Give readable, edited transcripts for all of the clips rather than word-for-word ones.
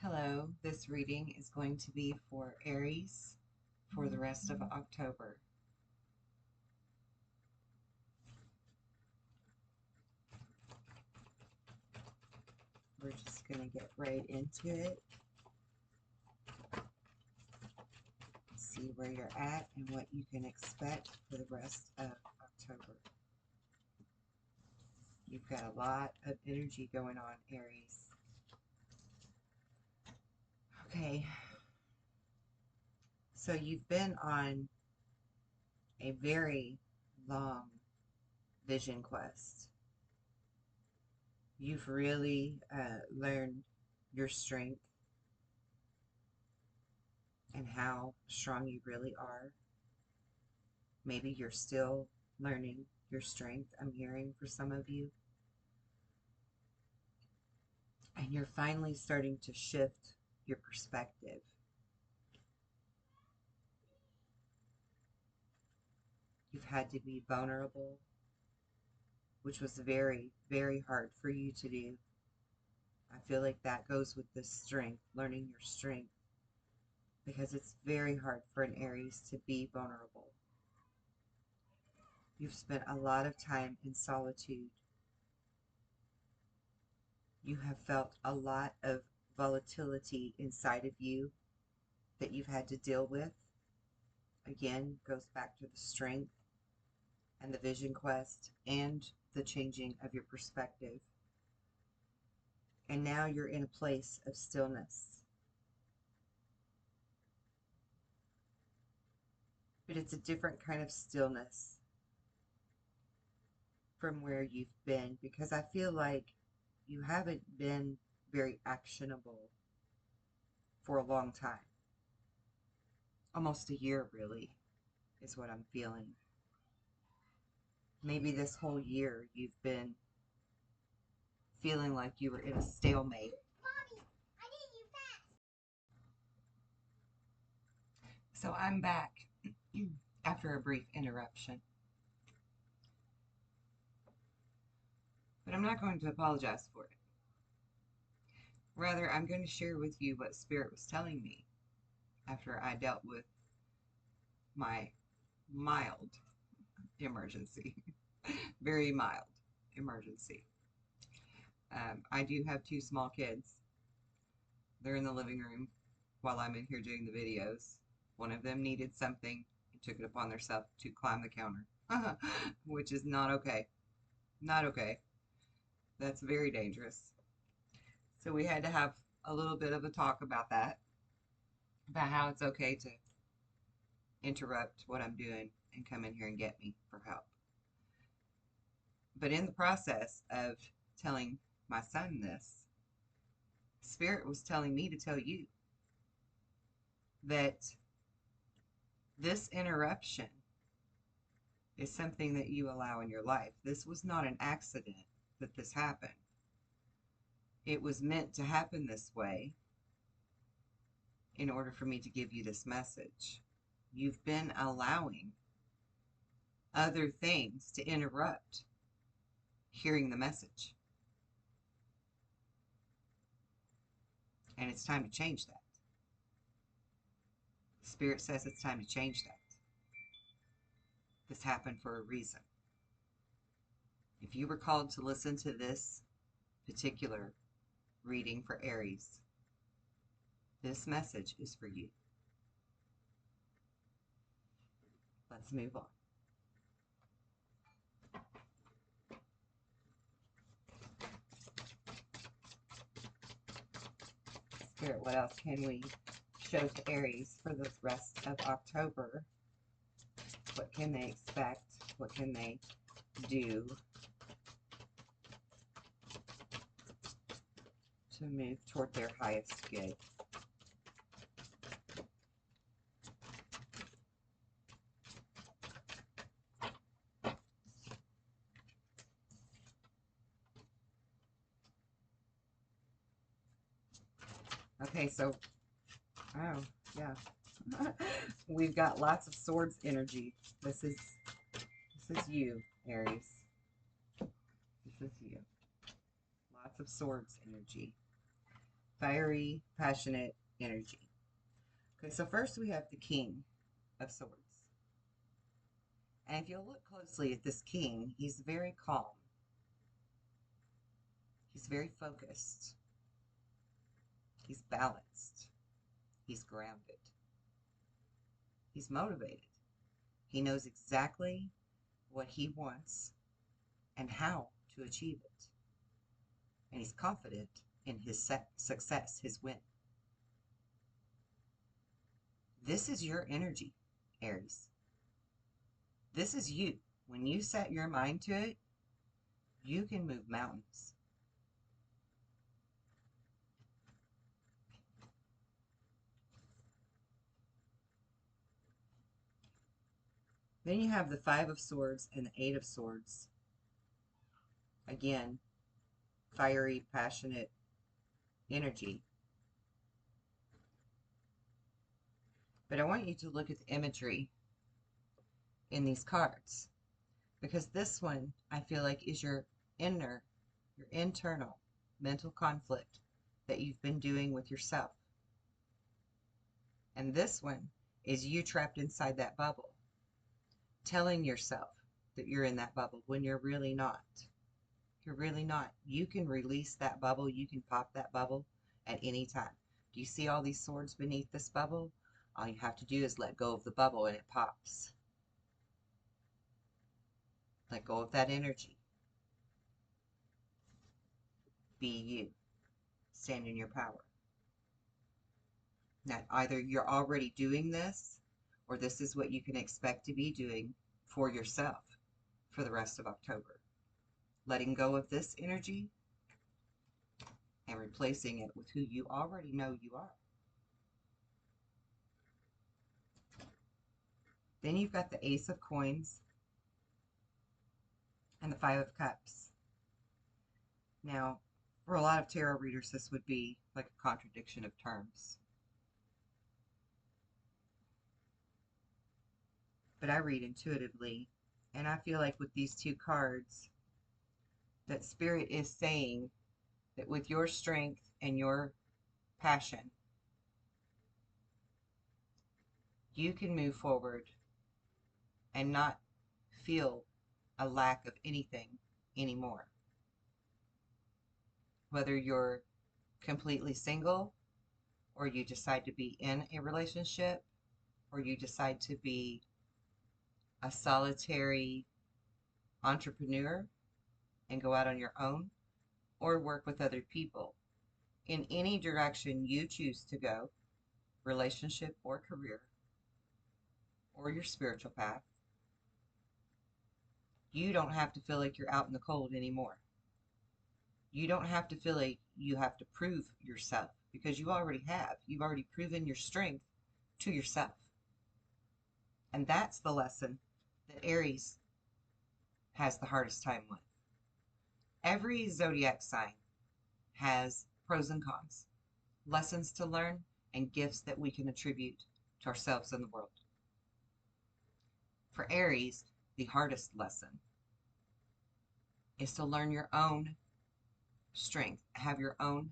Hello, this reading is going to be for Aries for the rest of October. We're just going to get right into it, see where you're at and what you can expect for the rest of October. You've got a lot of energy going on, Aries. Okay, so you've been on a very long vision quest. You've really learned your strength and how strong you really are. Maybe you're still learning your strength, I'm hearing for some of you. And you're finally starting to shift your perspective. You've had to be vulnerable, which was very, very hard for you to do. I feel like that goes with this strength, learning your strength, because it's very hard for an Aries to be vulnerable. You've spent a lot of time in solitude. You have felt a lot of volatility inside of you that you've had to deal with. Again, goes back to the strength and the vision quest and the changing of your perspective. And now you're in a place of stillness. But it's a different kind of stillness from where you've been, because I feel like you haven't been very actionable for a long time. Almost a year, really, is what I'm feeling. Maybe this whole year you've been feeling like you were in a stalemate. Mommy, I need you fast. So I'm back after a brief interruption. But I'm not going to apologize for it. Rather, I'm going to share with you what Spirit was telling me after I dealt with my mild emergency. Very mild emergency. I do have two small kids. They're in the living room while I'm in here doing the videos. One of them needed something and took it upon themselves to climb the counter, which is not okay. Not okay. That's very dangerous. So we had to have a little bit of a talk about that, about how it's okay to interrupt what I'm doing and come in here and get me for help. But in the process of telling my son this, Spirit was telling me to tell you that this interruption is something that you allow in your life. This was not an accident that this happened. It was meant to happen this way in order for me to give you this message. You've been allowing other things to interrupt hearing the message. And it's time to change that. Spirit says it's time to change that. This happened for a reason. If you were called to listen to this particular reading for Aries, this message is for you. Let's move on. Spirit, what else can we show to Aries for the rest of October? What can they expect? What can they do to move toward their highest good? Okay, so, oh, yeah. We've got lots of swords energy. This is you, Aries. This is you. Lots of swords energy. Fiery, passionate energy. Okay, so first we have the King of Swords. And if you look closely at this king, he's very calm. He's very focused. He's balanced. He's grounded. He's motivated. He knows exactly what he wants and how to achieve it. And he's confident in his success, his win. This is your energy, Aries. This is you. When you set your mind to it, you can move mountains. Then you have the Five of Swords and the Eight of Swords. Again, fiery, passionate energy. But I want you to look at the imagery in these cards, because this one, I feel like, is your internal mental conflict that you've been doing with yourself. And this one is you trapped inside that bubble, telling yourself that you're in that bubble when you're really not. You're really not. You can release that bubble. You can pop that bubble at any time. Do you see all these swords beneath this bubble? All you have to do is let go of the bubble and it pops. Let go of that energy. Be you. Stand in your power. Now, either you're already doing this, or this is what you can expect to be doing for yourself for the rest of October. Letting go of this energy and replacing it with who you already know you are. Then you've got the Ace of Coins and the Five of Cups. Now, for a lot of tarot readers, this would be like a contradiction of terms. But I read intuitively, and I feel like with these two cards, that Spirit is saying that with your strength and your passion, you can move forward and not feel a lack of anything anymore. Whether you're completely single, or you decide to be in a relationship, or you decide to be a solitary entrepreneur and go out on your own, or work with other people. In any direction you choose to go, relationship or career, or your spiritual path, you don't have to feel like you're out in the cold anymore. You don't have to feel like you have to prove yourself, because you already have. You've already proven your strength to yourself. And that's the lesson that Aries has the hardest time with. Every zodiac sign has pros and cons, lessons to learn, and gifts that we can attribute to ourselves and the world. For Aries, the hardest lesson is to learn your own strength, have your own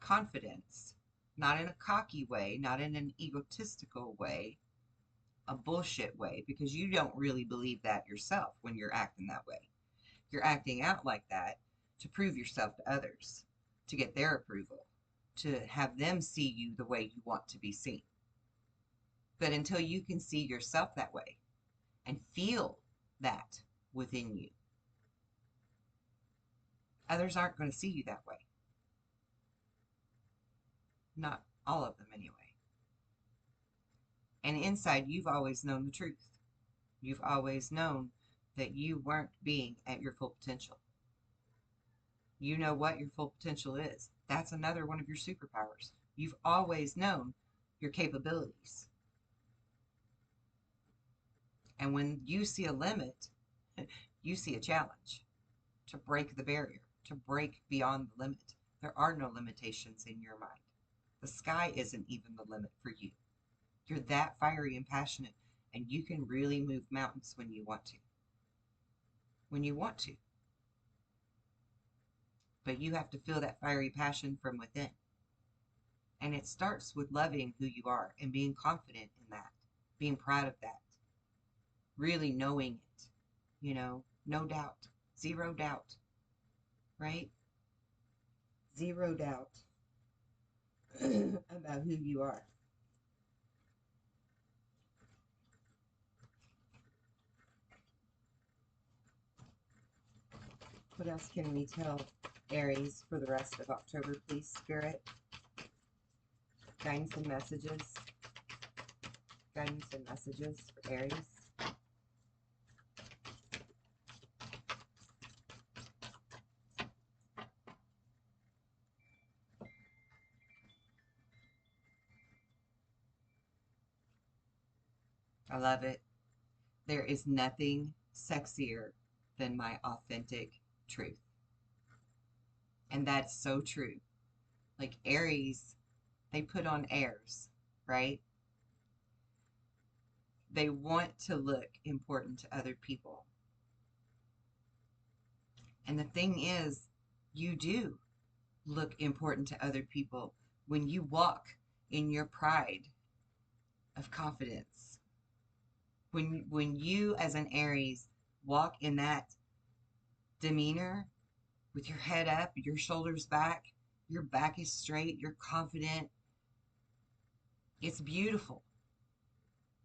confidence, not in a cocky way, not in an egotistical way, a bullshit way, because you don't really believe that yourself when you're acting that way. You're acting out like that to prove yourself to others, to get their approval, to have them see you the way you want to be seen. But until you can see yourself that way and feel that within you, others aren't going to see you that way. Not all of them, anyway. And inside, you've always known the truth. You've always known that you weren't being at your full potential. You know what your full potential is. That's another one of your superpowers. You've always known your capabilities. And when you see a limit, you see a challenge to break the barrier, to break beyond the limit. There are no limitations in your mind. The sky isn't even the limit for you. You're that fiery and passionate, and you can really move mountains when you want to. When you want to. But you have to feel that fiery passion from within. And it starts with loving who you are and being confident in that, being proud of that, really knowing it, no doubt, zero doubt, right? Zero doubt about who you are. What else can we tell Aries for the rest of October, please, Spirit? Guidance and messages. Guidance and messages for Aries. I love it. There is nothing sexier than my authentic truth. And that's so true. Like Aries, they put on airs, right? They want to look important to other people. And the thing is, you do look important to other people when you walk in your pride of confidence. When you as an Aries walk in that demeanor with your head up, your shoulders back, your back is straight, you're confident, it's beautiful.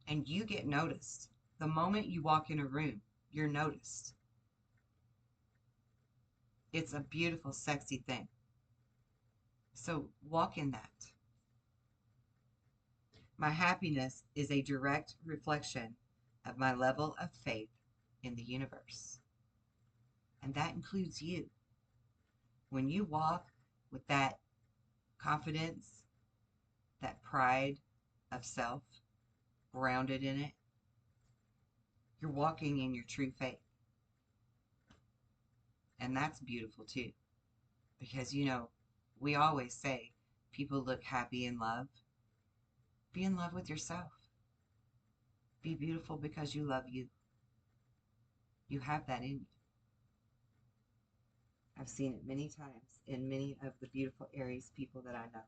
And you get noticed. The moment you walk in a room, you're noticed. It's a beautiful, sexy thing. So walk in that. My happiness is a direct reflection of my level of faith in the universe. And that includes you. When you walk with that confidence, that pride of self, grounded in it, you're walking in your true faith. And that's beautiful too. Because, we always say people look happy in love. Be in love with yourself. Be beautiful because you love you. You have that in you. I've seen it many times in many of the beautiful Aries people that I know.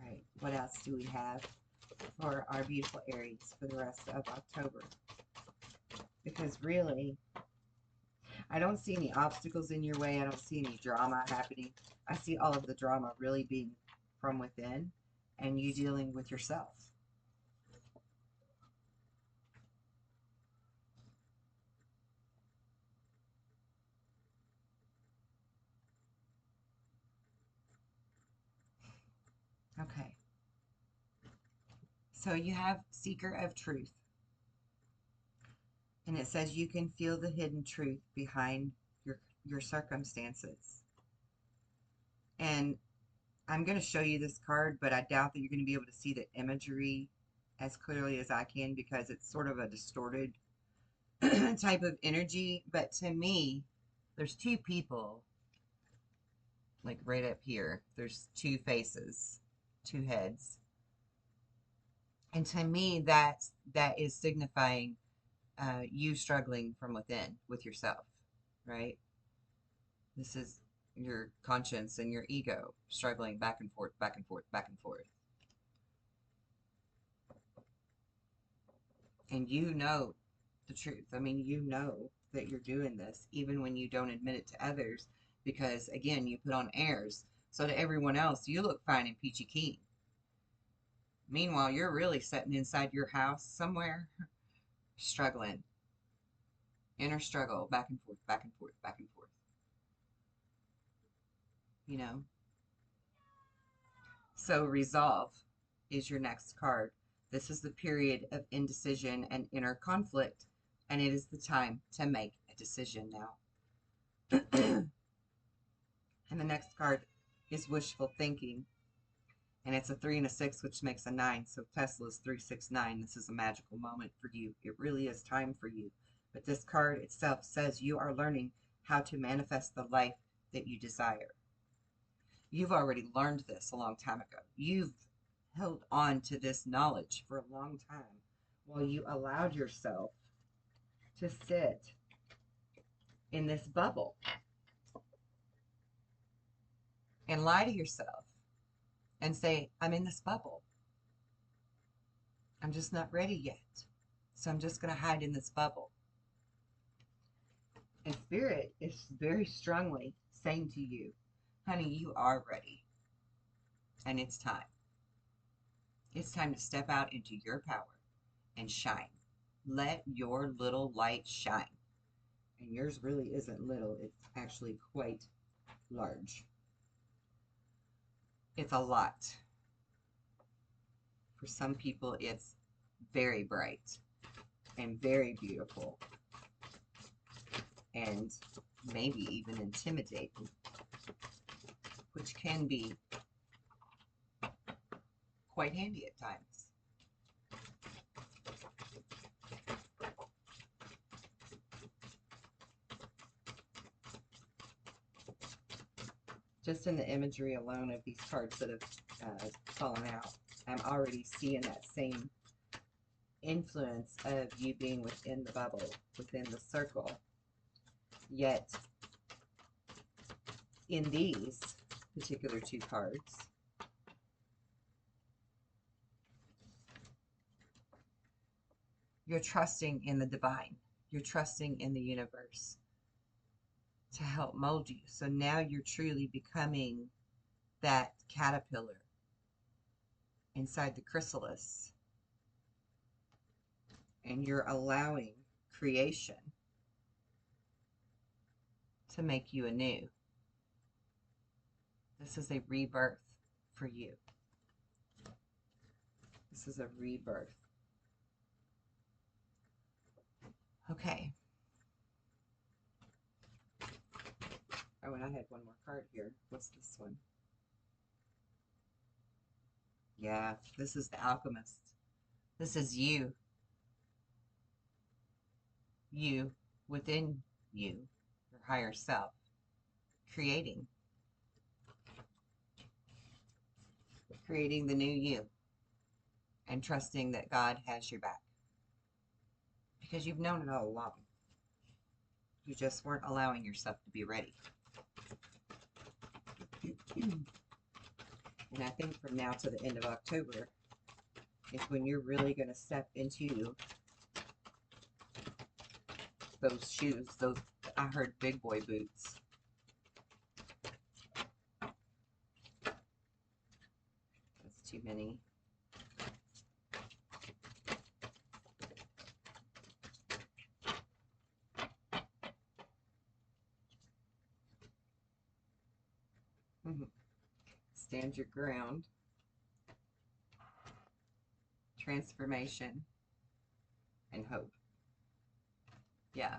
All right, what else do we have for our beautiful Aries for the rest of October? Because really, I don't see any obstacles in your way. I don't see any drama happening. I see all of the drama really being from within and you dealing with yourself. Okay. So you have Seeker of Truth. And it says you can feel the hidden truth behind your circumstances. And I'm going to show you this card, but I doubt that you're going to be able to see the imagery as clearly as I can because it's sort of a distorted type of energy. But to me, there's two people, like right up here. There's two faces, two heads. And to me, that is signifying you struggling from within with yourself, right? This is your conscience and your ego struggling back and forth, back and forth, back and forth. And you know the truth. I mean, you know that you're doing this, even when you don't admit it to others, because again, you put on airs. So to everyone else, you look fine and peachy keen. Meanwhile, you're really sitting inside your house somewhere, struggling. Inner struggle, back and forth, back and forth, back and forth. You know? So resolve is your next card. This is the period of indecision and inner conflict, and it is the time to make a decision now. And the next card is wishful thinking, and it's a 3 and a 6, which makes a 9. So Tesla's 369. This is a magical moment for you. It really is time for you. But this card itself says you are learning how to manifest the life that you desire. You've already learned this a long time ago. You've held on to this knowledge for a long time while you allowed yourself to sit in this bubble. and lie to yourself and say, I'm in this bubble. I'm just not ready yet. So I'm just going to hide in this bubble. And Spirit is very strongly saying to you, honey, you are ready. And it's time. It's time to step out into your power and shine. Let your little light shine. And yours really isn't little, it's actually quite large. It's a lot. For some people, it's very bright and very beautiful and maybe even intimidating, which can be quite handy at times. Just in the imagery alone of these cards that have fallen out, I'm already seeing that same influence of you being within the bubble, within the circle. Yet, in these particular two cards, you're trusting in the divine. You're trusting in the universe to help mold you. So now you're truly becoming that caterpillar inside the chrysalis. And you're allowing creation to make you anew. This is a rebirth for you. This is a rebirth. Okay. Oh, and I had one more card here. What's this one? Yeah, this is the alchemist. This is you. You within you, your higher self, creating the new you and trusting that God has your back. Because you've known it all along. You just weren't allowing yourself to be ready. And I think from now to the end of October is when you're really going to step into those shoes, those, I heard, big boy boots. That's too many. Stand your ground. Transformation and hope. Yeah.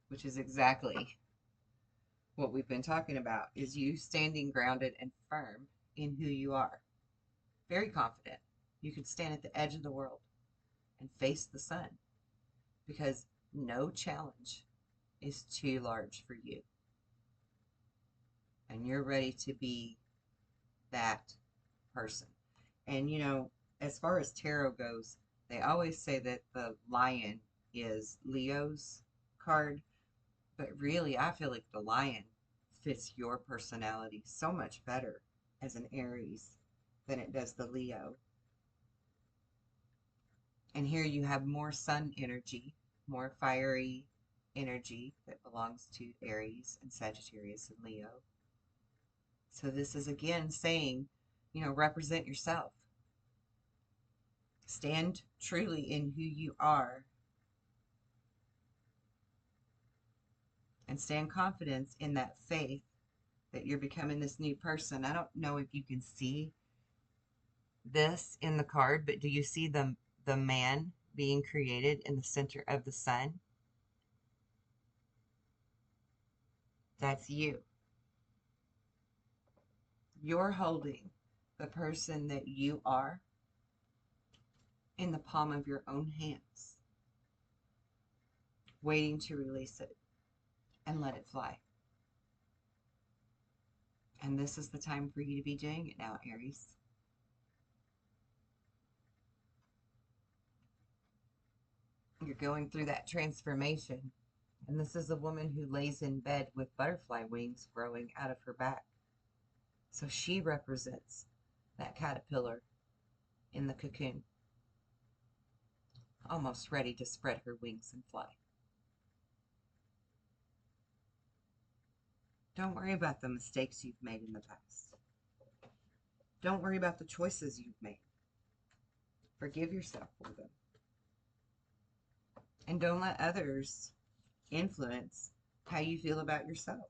Which is exactly what we've been talking about, is you standing grounded and firm in who you are. Very confident. You could stand at the edge of the world and face the sun, because no challenge is too large for you. And you're ready to be that person. And you know, as far as tarot goes, they always say that the lion is Leo's card, but really I feel like the lion fits your personality so much better as an Aries than it does the Leo. And here you have more sun energy, more fiery energy that belongs to Aries and Sagittarius and Leo. So this is again saying, you know, represent yourself. Stand truly in who you are. And stand confidence in that faith that you're becoming this new person. I don't know if you can see this in the card, but do you see the man being created in the center of the sun? That's you. You're holding the person that you are in the palm of your own hands, waiting to release it and let it fly. And this is the time for you to be doing it now, Aries. You're going through that transformation. And this is a woman who lays in bed with butterfly wings growing out of her back. So she represents that caterpillar in the cocoon, almost ready to spread her wings and fly. Don't worry about the mistakes you've made in the past. Don't worry about the choices you've made. Forgive yourself for them. And don't let others influence how you feel about yourself.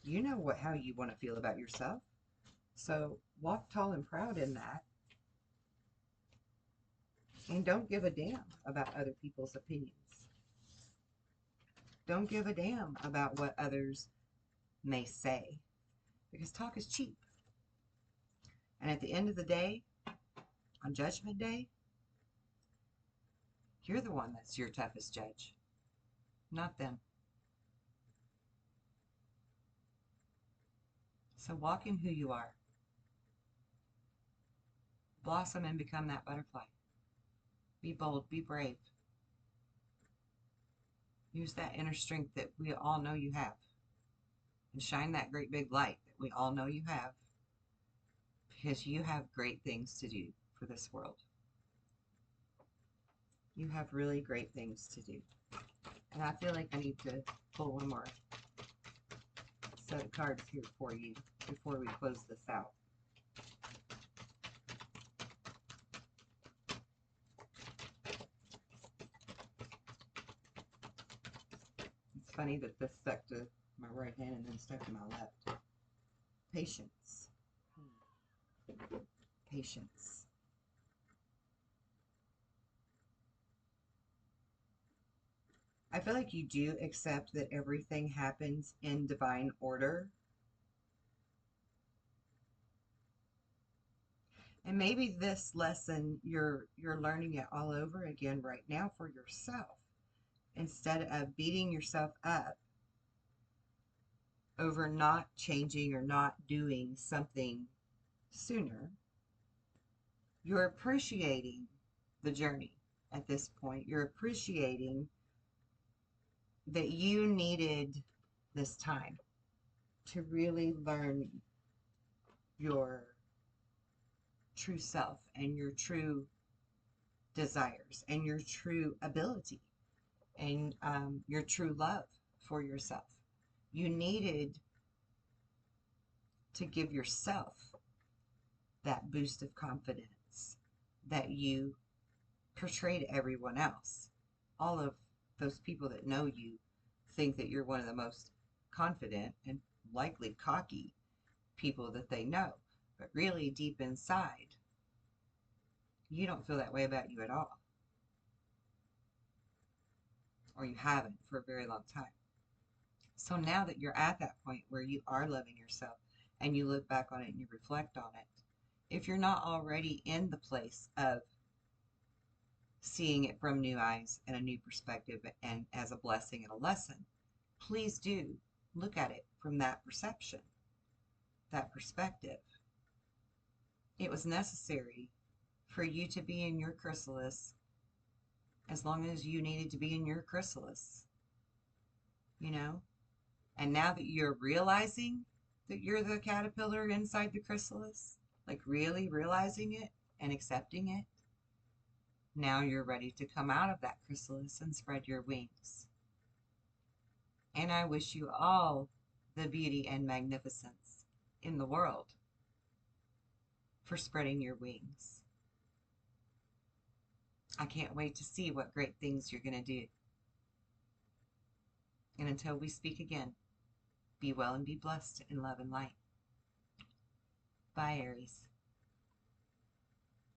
You know how you want to feel about yourself. So walk tall and proud in that. And don't give a damn about other people's opinions. Don't give a damn about what others may say, because talk is cheap. And at the end of the day, on Judgment Day, you're the one that's your toughest judge, not them. So walk in who you are. Blossom and become that butterfly. Be bold, be brave. Use that inner strength that we all know you have. And shine that great big light that we all know you have. Because you have great things to do for this world. You have really great things to do. And I feel like I need to pull one more set of cards here for you before we close this out. It's funny that this stuck to my right hand and then stuck to my left. Patience. Patience. I feel like you do accept that everything happens in divine order. And maybe this lesson you're learning it all over again right now for yourself. Instead of beating yourself up over not changing or not doing something sooner, you're appreciating the journey at this point. You're appreciating that you needed this time to really learn your true self and your true desires and your true ability and your true love for yourself. You needed to give yourself that boost of confidence that you portray to everyone else. All of those people that know you think that you're one of the most confident and likely cocky people that they know. But really, deep inside, you don't feel that way about you at all. Or you haven't for a very long time. So now that you're at that point where you are loving yourself and you look back on it and you reflect on it, if you're not already in the place of seeing it from new eyes and a new perspective and as a blessing and a lesson, please do look at it from that perception, that perspective. It was necessary for you to be in your chrysalis as long as you needed to be in your chrysalis, you know? And now that you're realizing that you're the caterpillar inside the chrysalis, like really realizing it and accepting it, now you're ready to come out of that chrysalis and spread your wings. And I wish you all the beauty and magnificence in the world for spreading your wings. I can't wait to see what great things you're going to do. And until we speak again, be well and be blessed in love and light. Bye, Aries.